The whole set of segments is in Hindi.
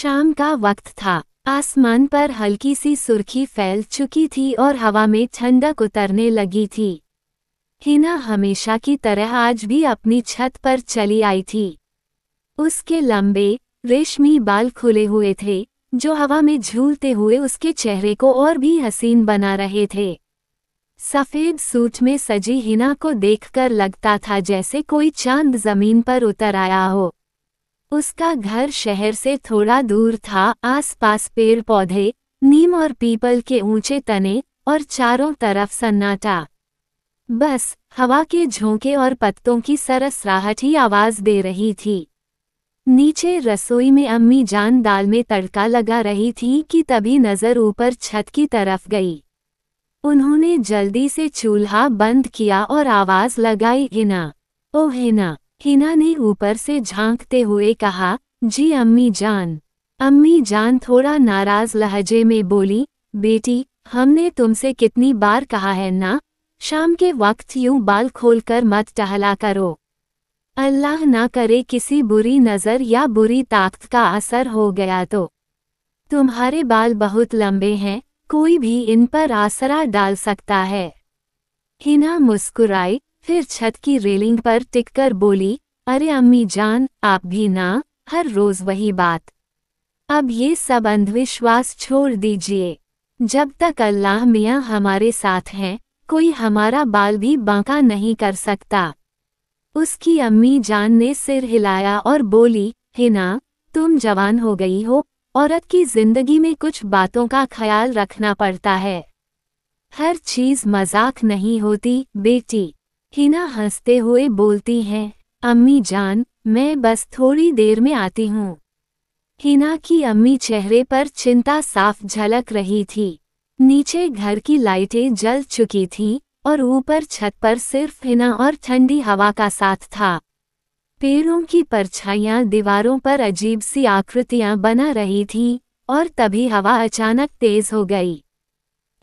शाम का वक्त था। आसमान पर हल्की सी सुर्खी फैल चुकी थी और हवा में ठंडक उतरने लगी थी। हिना हमेशा की तरह आज भी अपनी छत पर चली आई थी। उसके लंबे रेशमी बाल खुले हुए थे जो हवा में झूलते हुए उसके चेहरे को और भी हसीन बना रहे थे। सफेद सूट में सजी हिना को देखकर लगता था जैसे कोई चांद जमीन पर उतर आया हो। उसका घर शहर से थोड़ा दूर था। आसपास पेड़ पौधे, नीम और पीपल के ऊंचे तने और चारों तरफ सन्नाटा। बस हवा के झोंके और पत्तों की सरसराहट ही आवाज दे रही थी। नीचे रसोई में अम्मी जान दाल में तड़का लगा रही थी कि तभी नजर ऊपर छत की तरफ गई। उन्होंने जल्दी से चूल्हा बंद किया और आवाज लगाई, हिना, ओ हिना। हिना ने ऊपर से झांकते हुए कहा, जी अम्मी जान। अम्मी जान थोड़ा नाराज लहजे में बोली, बेटी हमने तुमसे कितनी बार कहा है ना, शाम के वक्त यूं बाल खोलकर मत टहला करो। अल्लाह ना करे किसी बुरी नज़र या बुरी ताकत का असर हो गया तो। तुम्हारे बाल बहुत लंबे हैं, कोई भी इन पर आसरा डाल सकता है। हिना मुस्कुराई, फिर छत की रेलिंग पर टिककर बोली, अरे अम्मी जान आप भी ना, हर रोज वही बात। अब ये सब अंधविश्वास छोड़ दीजिए। जब तक अल्लाह मियाँ हमारे साथ हैं, कोई हमारा बाल भी बांका नहीं कर सकता। उसकी अम्मी जान ने सिर हिलाया और बोली, हिना तुम जवान हो गई हो, औरत की जिंदगी में कुछ बातों का ख्याल रखना पड़ता है। हर चीज मजाक नहीं होती बेटी। हिना हंसते हुए बोलती है, अम्मी जान मैं बस थोड़ी देर में आती हूँ। हिना की अम्मी चेहरे पर चिंता साफ झलक रही थी। नीचे घर की लाइटें जल चुकी थीं और ऊपर छत पर सिर्फ हिना और ठंडी हवा का साथ था। पेड़ों की परछाइयां दीवारों पर अजीब सी आकृतियां बना रही थीं और तभी हवा अचानक तेज हो गई।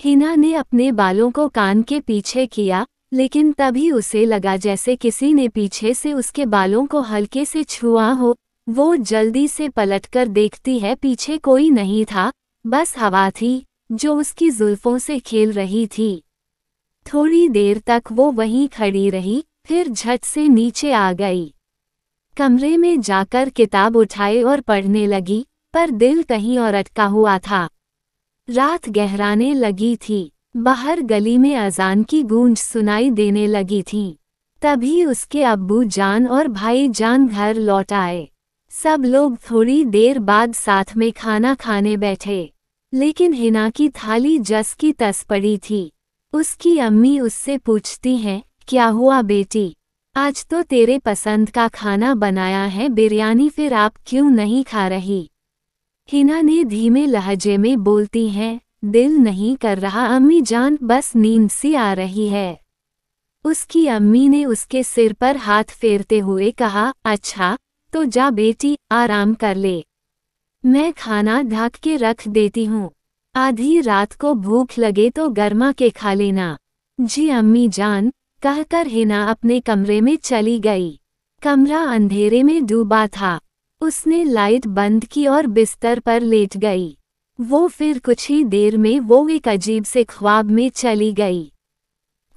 हिना ने अपने बालों को कान के पीछे किया, लेकिन तभी उसे लगा जैसे किसी ने पीछे से उसके बालों को हल्के से छुआ हो। वो जल्दी से पलटकर देखती है, पीछे कोई नहीं था, बस हवा थी जो उसकी जुल्फों से खेल रही थी। थोड़ी देर तक वो वहीं खड़ी रही, फिर झट से नीचे आ गई। कमरे में जाकर किताब उठाए और पढ़ने लगी, पर दिल कहीं और अटका हुआ था। रात गहराने लगी थी। बाहर गली में अजान की गूंज सुनाई देने लगी थी। तभी उसके अब्बू जान और भाई जान घर लौट आए। सब लोग थोड़ी देर बाद साथ में खाना खाने बैठे, लेकिन हिना की थाली जस की तस पड़ी थी। उसकी अम्मी उससे पूछती हैं, क्या हुआ बेटी, आज तो तेरे पसंद का खाना बनाया है बिरयानी, फिर आप क्यों नहीं खा रही। हिना ने धीमे लहजे में बोलती हैं, दिल नहीं कर रहा अम्मी जान, बस नींद सी आ रही है। उसकी अम्मी ने उसके सिर पर हाथ फेरते हुए कहा, अच्छा तो जा बेटी आराम कर ले, मैं खाना ढक के रख देती हूँ, आधी रात को भूख लगे तो गर्मा के खा लेना। जी अम्मी जान, कहकर हिना अपने कमरे में चली गई। कमरा अंधेरे में डूबा था। उसने लाइट बंद की और बिस्तर पर लेट गई। वो फिर कुछ ही देर में वो एक अजीब से ख्वाब में चली गई।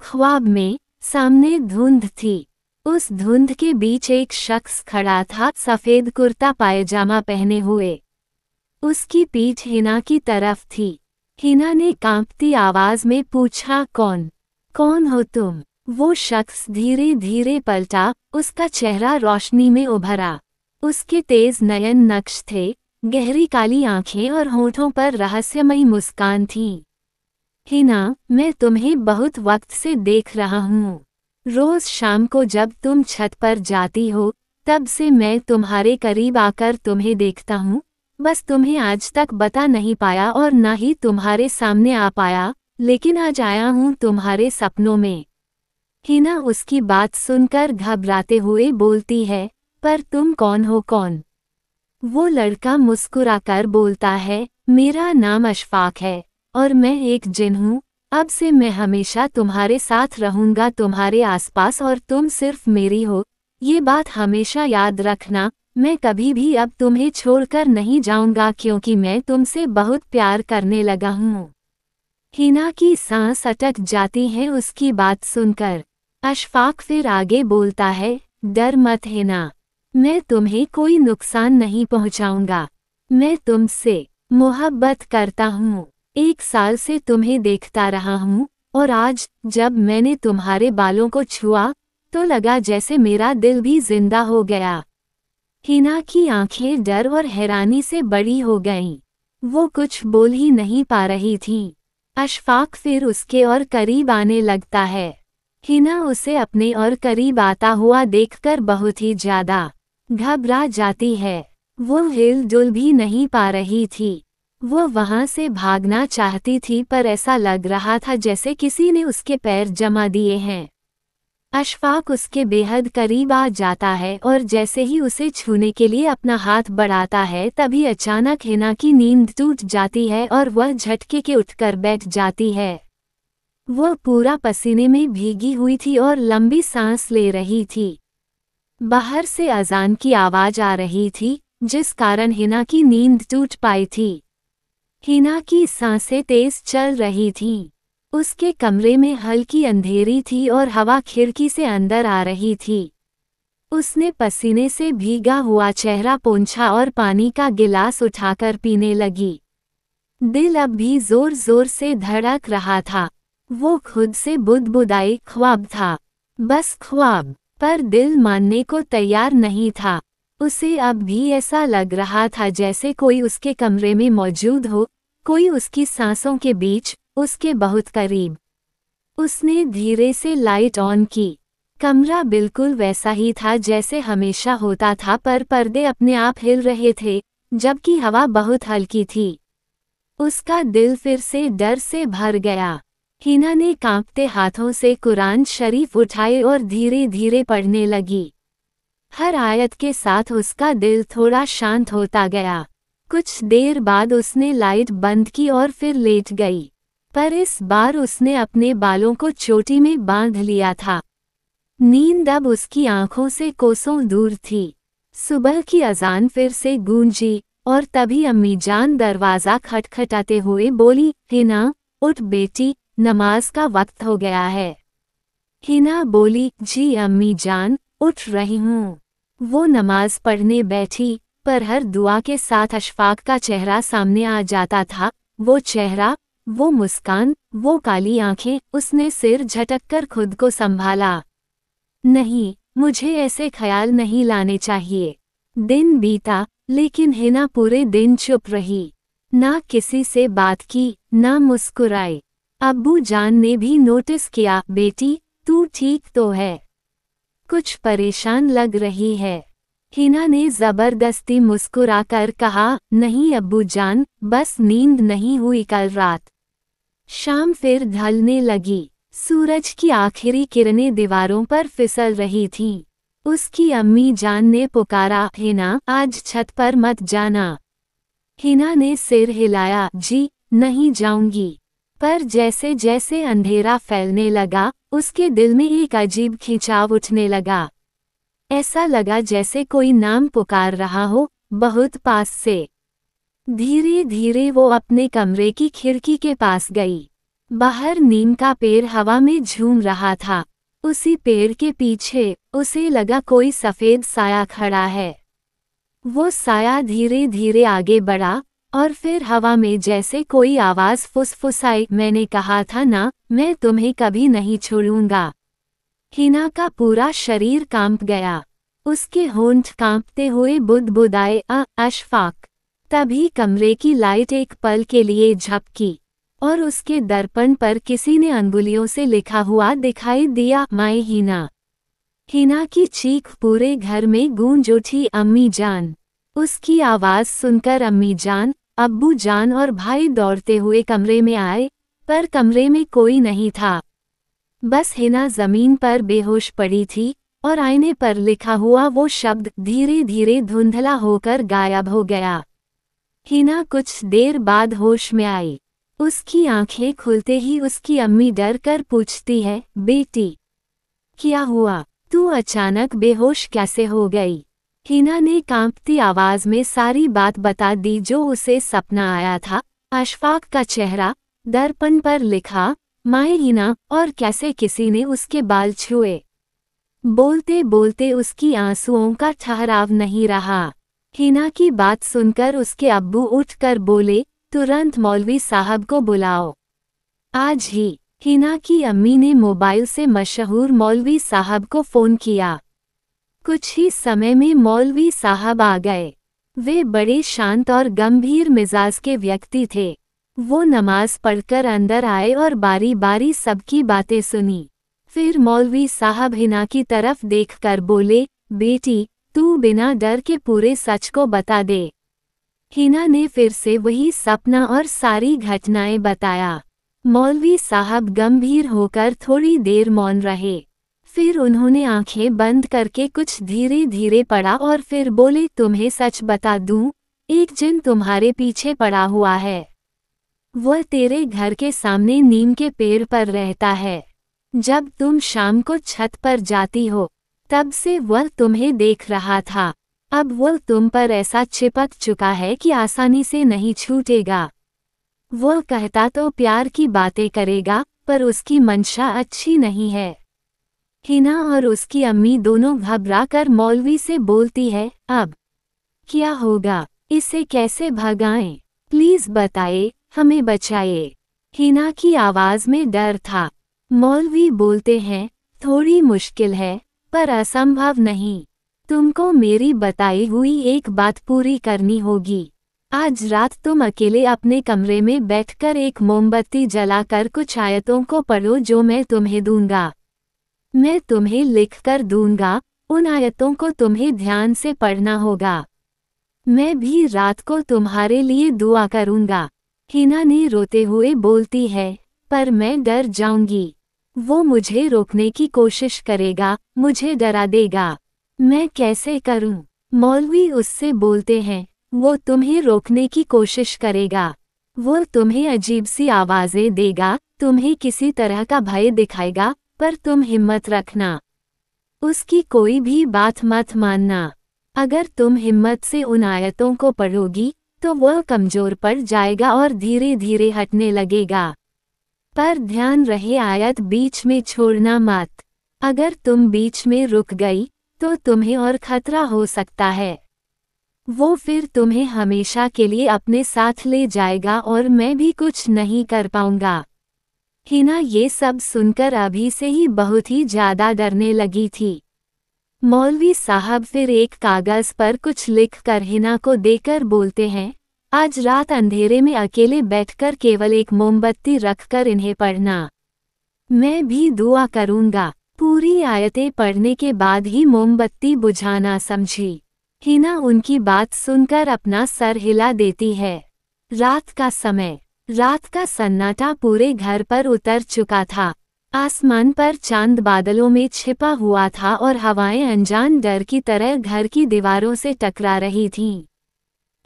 ख्वाब में सामने धुंध थी। उस धुंध के बीच एक शख्स खड़ा था, सफेद कुर्ता पायजामा पहने हुए। उसकी पीठ हिना की तरफ थी। हिना ने कांपती आवाज में पूछा, कौन हो तुम। वो शख्स धीरे धीरे पलटा, उसका चेहरा रोशनी में उभरा। उसके तेज नयन नक्श थे, गहरी काली आंखें और होठों पर रहस्यमयी मुस्कान थी। हिना, मैं तुम्हें बहुत वक्त से देख रहा हूँ। रोज शाम को जब तुम छत पर जाती हो, तब से मैं तुम्हारे करीब आकर तुम्हें देखता हूँ, बस तुम्हें आज तक बता नहीं पाया और ना ही तुम्हारे सामने आ पाया, लेकिन आज आया हूँ तुम्हारे सपनों में। हिना उसकी बात सुनकर घबराते हुए बोलती है, पर तुम कौन हो कौन। वो लड़का मुस्कुराकर बोलता है, मेरा नाम अशफाक है और मैं एक जिन हूँ। अब से मैं हमेशा तुम्हारे साथ रहूंगा, तुम्हारे आसपास, और तुम सिर्फ मेरी हो, ये बात हमेशा याद रखना। मैं कभी भी अब तुम्हें छोड़कर नहीं जाऊंगा क्योंकि मैं तुमसे बहुत प्यार करने लगा हूँ। हिना की सांस अटक जाती है उसकी बात सुनकर। अशफाक फिर आगे बोलता है, डर मत हिना, मैं तुम्हें कोई नुकसान नहीं पहुंचाऊंगा। मैं तुमसे मोहब्बत करता हूँ। 1 साल से तुम्हें देखता रहा हूँ और आज जब मैंने तुम्हारे बालों को छुआ तो लगा जैसे मेरा दिल भी जिंदा हो गया। हिना की आंखें डर और हैरानी से बड़ी हो गईं। वो कुछ बोल ही नहीं पा रही थी। अशफाक फिर उसके और करीब आने लगता है। हिना उसे अपने और करीब आता हुआ देखकर बहुत ही ज्यादा घबरा जाती है। वो हिल-डुल भी नहीं पा रही थी। वो वहां से भागना चाहती थी पर ऐसा लग रहा था जैसे किसी ने उसके पैर जमा दिए हैं। अशफाक उसके बेहद करीब आ जाता है और जैसे ही उसे छूने के लिए अपना हाथ बढ़ाता है तभी अचानक हिना की नींद टूट जाती है और वह झटके के उठकर बैठ जाती है। वह पूरा पसीने में भीगी हुई थी और लंबी सांस ले रही थी। बाहर से अजान की आवाज आ रही थी जिस कारण हिना की नींद टूट पाई थी। हिना की सांसें तेज चल रही थीं। उसके कमरे में हल्की अंधेरी थी और हवा खिड़की से अंदर आ रही थी। उसने पसीने से भीगा हुआ चेहरा पोंछा और पानी का गिलास उठाकर पीने लगी। दिल अब भी जोर जोर से धड़क रहा था। वो खुद से बुदबुदाई, ख्वाब था, बस ख्वाब, पर दिल मानने को तैयार नहीं था। उसे अब भी ऐसा लग रहा था जैसे कोई उसके कमरे में मौजूद हो, कोई उसकी सांसों के बीच, उसके बहुत करीब। उसने धीरे से लाइट ऑन की। कमरा बिल्कुल वैसा ही था जैसे हमेशा होता था पर पर्दे अपने आप हिल रहे थे, जबकि हवा बहुत हल्की थी। उसका दिल फिर से डर से भर गया। हिना ने कांपते हाथों से कुरान शरीफ उठाए और धीरे धीरे पढ़ने लगी। हर आयत के साथ उसका दिल थोड़ा शांत होता गया। कुछ देर बाद उसने लाइट बंद की और फिर लेट गई, पर इस बार उसने अपने बालों को चोटी में बांध लिया था। नींद अब उसकी आंखों से कोसों दूर थी। सुबह की अजान फिर से गूंजी और तभी अम्मी जान दरवाज़ा खटखटाते हुए बोली, हिना, उठ बेटी, नमाज का वक्त हो गया है। हिना बोली, जी अम्मी जान, उठ रही हूँ। वो नमाज पढ़ने बैठी, पर हर दुआ के साथ अशफाक का चेहरा सामने आ जाता था। वो चेहरा, वो मुस्कान, वो काली आंखें। उसने सिर झटककर खुद को संभाला। नहीं, मुझे ऐसे ख्याल नहीं लाने चाहिए। दिन बीता, लेकिन हिना पूरे दिन चुप रही। ना किसी से बात की, ना मुस्कुराई। अब्बू जान ने भी नोटिस किया, बेटी, तू ठीक तो है? कुछ परेशान लग रही है। हिना ने जबरदस्ती मुस्कुराकर कहा, नहीं अब्बू जान, बस नींद नहीं हुई कल रात। शाम फिर ढलने लगी। सूरज की आखिरी किरणें दीवारों पर फिसल रही थीं। उसकी अम्मी जान ने पुकारा, हिना, आज छत पर मत जाना। हिना ने सिर हिलाया, जी, नहीं जाऊंगी। पर जैसे जैसे अंधेरा फैलने लगा, उसके दिल में एक अजीब खिंचाव उठने लगा। ऐसा लगा जैसे कोई नाम पुकार रहा हो, बहुत पास से। धीरे धीरे वो अपने कमरे की खिड़की के पास गई। बाहर नीम का पेड़ हवा में झूम रहा था। उसी पेड़ के पीछे उसे लगा कोई सफेद साया खड़ा है। वो साया धीरे धीरे आगे बढ़ा और फिर हवा में जैसे कोई आवाज फुसफुसाई, मैंने कहा था ना, मैं तुम्हें कभी नहीं छोड़ूंगा। हिना का पूरा शरीर कांप गया। उसके होंठ कांपते हुए बुदबुदाए, अशफाक। तभी कमरे की लाइट एक पल के लिए झपकी और उसके दर्पण पर किसी ने अंगुलियों से लिखा हुआ दिखाई दिया, माय हिना। हिना की चीख पूरे घर में गूंज उठी, अम्मी जान। उसकी आवाज सुनकर अम्मी जान, अब्बू जान और भाई दौड़ते हुए कमरे में आए, पर कमरे में कोई नहीं था। बस हिना जमीन पर बेहोश पड़ी थी और आईने पर लिखा हुआ वो शब्द धीरे धीरे धुंधला होकर गायब हो गया। हिना कुछ देर बाद होश में आई। उसकी आंखें खुलते ही उसकी अम्मी डर कर पूछती है, बेटी, क्या हुआ? तू अचानक बेहोश कैसे हो गई? हिना ने कांपती आवाज में सारी बात बता दी जो उसे सपना आया था। अशफाक का चेहरा दर्पण पर लिखा, माए हिना, और कैसे किसी ने उसके बाल छुए। बोलते बोलते उसकी आंसुओं का ठहराव नहीं रहा। हिना की बात सुनकर उसके अब्बू उठकर बोले, तुरंत मौलवी साहब को बुलाओ। आज ही। हिना की अम्मी ने मोबाइल से मशहूर मौलवी साहब को फ़ोन किया। कुछ ही समय में मौलवी साहब आ गए। वे बड़े शांत और गंभीर मिजाज के व्यक्ति थे। वो नमाज पढ़कर अंदर आए और बारी बारी सबकी बातें सुनी। फिर मौलवी साहब हिना की तरफ देखकर बोले, बेटी, तू बिना डर के पूरे सच को बता दे। हिना ने फिर से वही सपना और सारी घटनाएं बताया। मौलवी साहब गंभीर होकर थोड़ी देर मौन रहे। फिर उन्होंने आंखें बंद करके कुछ धीरे धीरे पढ़ा और फिर बोले, तुम्हें सच बता दूं, एक जिन तुम्हारे पीछे पड़ा हुआ है। वह तेरे घर के सामने नीम के पेड़ पर रहता है। जब तुम शाम को छत पर जाती हो, तब से वह तुम्हें देख रहा था। अब वह तुम पर ऐसा चिपक चुका है कि आसानी से नहीं छूटेगा। वह कहता तो प्यार की बातें करेगा, पर उसकी मंशा अच्छी नहीं है। हिना और उसकी अम्मी दोनों घबरा कर मौलवी से बोलती है, अब क्या होगा, इसे कैसे भगाएं? प्लीज बताइए, हमें बचाइए। हिना की आवाज में डर था। मौलवी बोलते हैं, थोड़ी मुश्किल है, पर असंभव नहीं। तुमको मेरी बताई हुई एक बात पूरी करनी होगी। आज रात तुम अकेले अपने कमरे में बैठकर एक मोमबत्ती जलाकर कुछ आयतों को पढ़ो जो मैं तुम्हें दूंगा। मैं तुम्हें लिखकर दूंगा, उन आयतों को तुम्हें ध्यान से पढ़ना होगा। मैं भी रात को तुम्हारे लिए दुआ करूंगा। हिना ने रोते हुए बोलती है, पर मैं डर जाऊंगी। वो मुझे रोकने की कोशिश करेगा, मुझे डरा देगा। मैं कैसे करूं? मौलवी उससे बोलते हैं, वो तुम्हें रोकने की कोशिश करेगा। वो तुम्हें अजीब सी आवाजें देगा, तुम्हें किसी तरह का भय दिखाएगा, पर तुम हिम्मत रखना। उसकी कोई भी बात मत मानना। अगर तुम हिम्मत से उन आयतों को पढ़ोगी, तो वह कमजोर पड़ जाएगा और धीरे धीरे हटने लगेगा। पर ध्यान रहे, आयत बीच में छोड़ना मत। अगर तुम बीच में रुक गई, तो तुम्हें और खतरा हो सकता है। वो फिर तुम्हें हमेशा के लिए अपने साथ ले जाएगा और मैं भी कुछ नहीं कर पाऊंगा। हिना ये सब सुनकर अभी से ही बहुत ही ज्यादा डरने लगी थी। मौलवी साहब फिर एक कागज पर कुछ लिखकर हिना को देकर बोलते हैं, आज रात अंधेरे में अकेले बैठकर केवल एक मोमबत्ती रखकर इन्हें पढ़ना। मैं भी दुआ करूंगा। पूरी आयतें पढ़ने के बाद ही मोमबत्ती बुझाना समझी। हिना उनकी बात सुनकर अपना सर हिला देती है। रात का समय। रात का सन्नाटा पूरे घर पर उतर चुका था। आसमान पर चांद बादलों में छिपा हुआ था और हवाएं अनजान डर की तरह घर की दीवारों से टकरा रही थीं।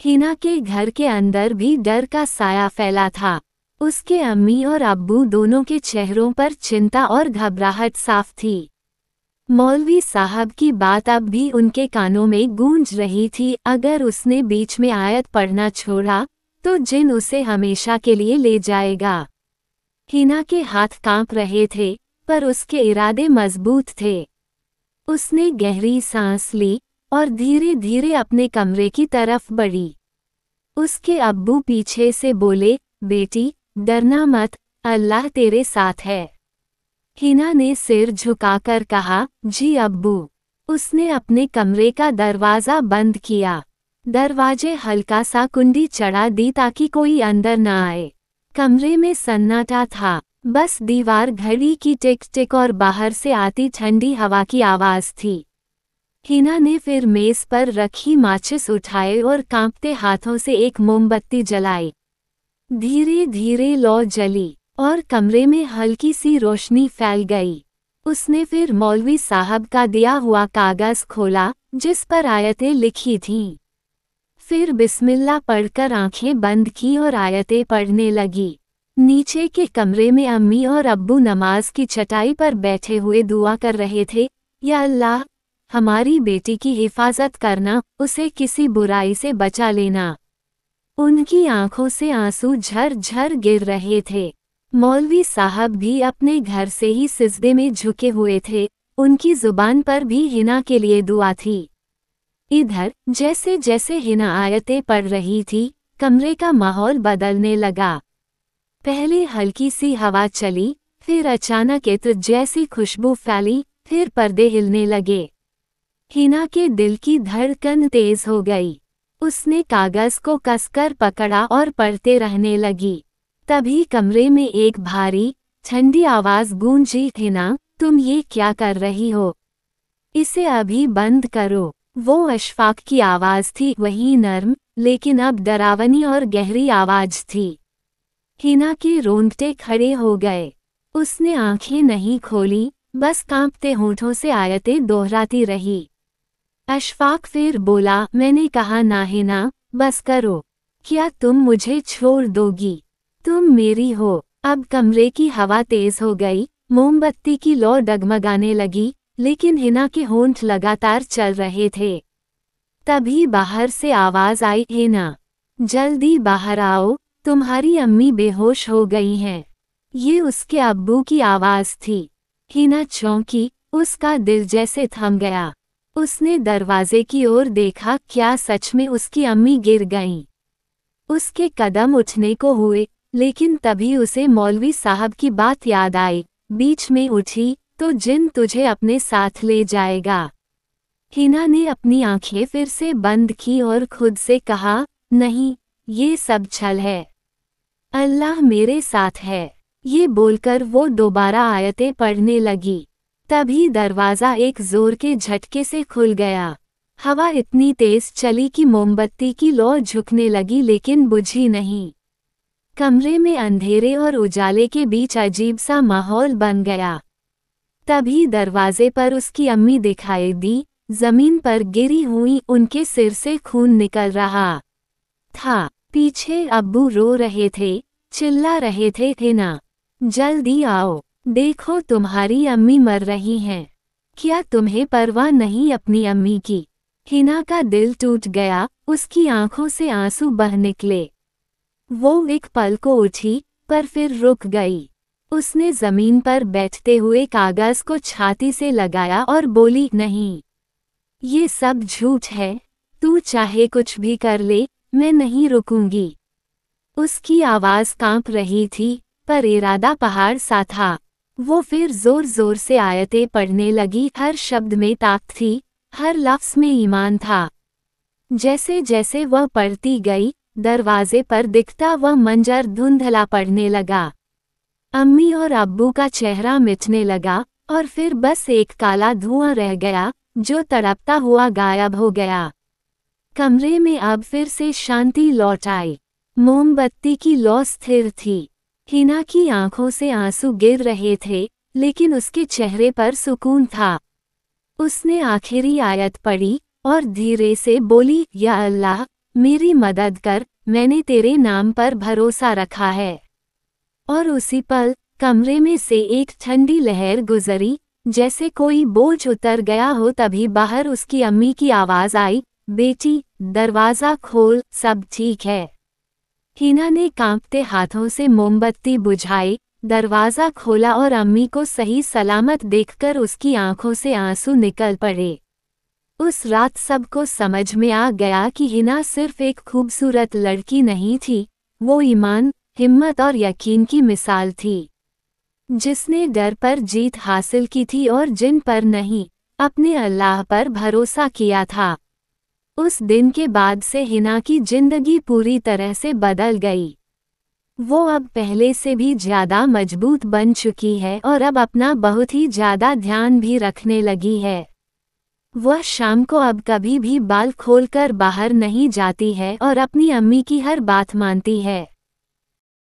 हिना के घर के अंदर भी डर का साया फैला था। उसके अम्मी और अब्बू दोनों के चेहरों पर चिंता और घबराहट साफ थी। मौलवी साहब की बात अब भी उनके कानों में गूंज रही थी, अगर उसने बीच में आयत पढ़ना छोड़ा, तो जिन उसे हमेशा के लिए ले जाएगा। हिना के हाथ कांप रहे थे, पर उसके इरादे मजबूत थे। उसने गहरी सांस ली और धीरे धीरे अपने कमरे की तरफ बढ़ी। उसके अब्बू पीछे से बोले, बेटी, डरना मत, अल्लाह तेरे साथ है। हिना ने सिर झुकाकर कहा, जी अब्बू। उसने अपने कमरे का दरवाज़ा बंद किया। दरवाजे हल्का सा कुंडी चढ़ा दी ताकि कोई अंदर न आए। कमरे में सन्नाटा था, बस दीवार घड़ी की टिक टिक और बाहर से आती ठंडी हवा की आवाज़ थी। हिना ने फिर मेज़ पर रखी माचिस उठाए और कांपते हाथों से एक मोमबत्ती जलाई। धीरे धीरे लौ जली और कमरे में हल्की सी रोशनी फैल गई। उसने फिर मौलवी साहब का दिया हुआ कागज खोला, जिस पर आयतें लिखी थीं। फिर बिस्मिल्लाह पढ़कर आंखें बंद की और आयतें पढ़ने लगी। नीचे के कमरे में अम्मी और अब्बू नमाज की चटाई पर बैठे हुए दुआ कर रहे थे, या अल्लाह, हमारी बेटी की हिफाजत करना, उसे किसी बुराई से बचा लेना। उनकी आंखों से आंसू झर झर गिर रहे थे। मौलवी साहब भी अपने घर से ही सिजदे में झुके हुए थे, उनकी जुबान पर भी हिना के लिए दुआ थी। इधर जैसे जैसे हिना आयतें पढ़ रही थी, कमरे का माहौल बदलने लगा। पहले हल्की सी हवा चली, फिर अचानक इत्र जैसी खुशबू फैली, फिर पर्दे हिलने लगे। हिना के दिल की धड़कन तेज हो गई। उसने कागज को कसकर पकड़ा और पढ़ते रहने लगी। तभी कमरे में एक भारी, ठंडी आवाज गूंजी, हिना, तुम ये क्या कर रही हो? इसे अभी बंद करो। वो अशफाक की आवाज थी, वही नर्म, लेकिन अब डरावनी और गहरी आवाज थी। हिना के रोंगटे खड़े हो गए। उसने आंखें नहीं खोली, बस कांपते होठों से आयतें दोहराती रही। अशफाक फिर बोला, मैंने कहा ना हिना, बस करो। क्या तुम मुझे छोड़ दोगी? तुम मेरी हो। अब कमरे की हवा तेज हो गई, मोमबत्ती की लौ डगमगाने लगी, लेकिन हिना के होंठ लगातार चल रहे थे। तभी बाहर से आवाज आई, हिना, जल्दी बाहर आओ, तुम्हारी अम्मी बेहोश हो गई हैं। ये उसके अब्बू की आवाज थी। हिना चौंकी, उसका दिल जैसे थम गया। उसने दरवाजे की ओर देखा, क्या सच में उसकी अम्मी गिर गईं? उसके कदम उठने को हुए, लेकिन तभी उसे मौलवी साहब की बात याद आई, बीच में उठी, तो जिन तुझे अपने साथ ले जाएगा। हिना ने अपनी आंखें फिर से बंद की और खुद से कहा, नहीं, ये सब छल है। अल्लाह मेरे साथ है। ये बोलकर वो दोबारा आयतें पढ़ने लगी। तभी दरवाज़ा एक जोर के झटके से खुल गया। हवा इतनी तेज चली कि मोमबत्ती की लौ झुकने लगी, लेकिन बुझी नहीं। कमरे में अंधेरे और उजाले के बीच अजीब सा माहौल बन गया। तभी दरवाजे पर उसकी अम्मी दिखाई दी, जमीन पर गिरी हुई, उनके सिर से खून निकल रहा था। पीछे अब्बू रो रहे थे, चिल्ला रहे थे, हिना, जल्दी आओ, देखो तुम्हारी अम्मी मर रही हैं। क्या तुम्हें परवाह नहीं अपनी अम्मी की? हिना का दिल टूट गया, उसकी आंखों से आंसू बह निकले। वो एक पल को उठी, पर फिर रुक गई। उसने जमीन पर बैठते हुए कागज को छाती से लगाया और बोली, नहीं, ये सब झूठ है, तू चाहे कुछ भी कर ले, मैं नहीं रुकूंगी। उसकी आवाज कांप रही थी, पर इरादा पहाड़ सा था। वो फिर जोर जोर से आयतें पढ़ने लगी, हर शब्द में ताकत थी, हर लफ्ज में ईमान था। जैसे जैसे वह पढ़ती गई, दरवाजे पर दिखता वह मंजर धुंधला पड़ने लगा। अम्मी और अब्बू का चेहरा मिटने लगा, और फिर बस एक काला धुआं रह गया, जो तड़पता हुआ गायब हो गया। कमरे में अब फिर से शांति लौट आई। मोमबत्ती की लौ स्थिर थी। हिना की आंखों से आंसू गिर रहे थे, लेकिन उसके चेहरे पर सुकून था। उसने आखिरी आयत पढ़ी और धीरे से बोली, या अल्लाह, मेरी मदद कर, मैंने तेरे नाम पर भरोसा रखा है। और उसी पल कमरे में से एक ठंडी लहर गुजरी, जैसे कोई बोझ उतर गया हो। तभी बाहर उसकी अम्मी की आवाज आई, बेटी, दरवाज़ा खोल, सब ठीक है। हिना ने कांपते हाथों से मोमबत्ती बुझाई, दरवाज़ा खोला और अम्मी को सही सलामत देखकर उसकी आंखों से आंसू निकल पड़े। उस रात सबको समझ में आ गया कि हिना सिर्फ एक खूबसूरत लड़की नहीं थी, वो ईमान, हिम्मत और यकीन की मिसाल थी, जिसने डर पर जीत हासिल की थी और जिन पर नहीं, अपने अल्लाह पर भरोसा किया था। उस दिन के बाद से हिना की जिंदगी पूरी तरह से बदल गई। वो अब पहले से भी ज़्यादा मजबूत बन चुकी है और अब अपना बहुत ही ज़्यादा ध्यान भी रखने लगी है। वह शाम को अब कभी भी बाल खोलकर बाहर नहीं जाती है और अपनी अम्मी की हर बात मानती है।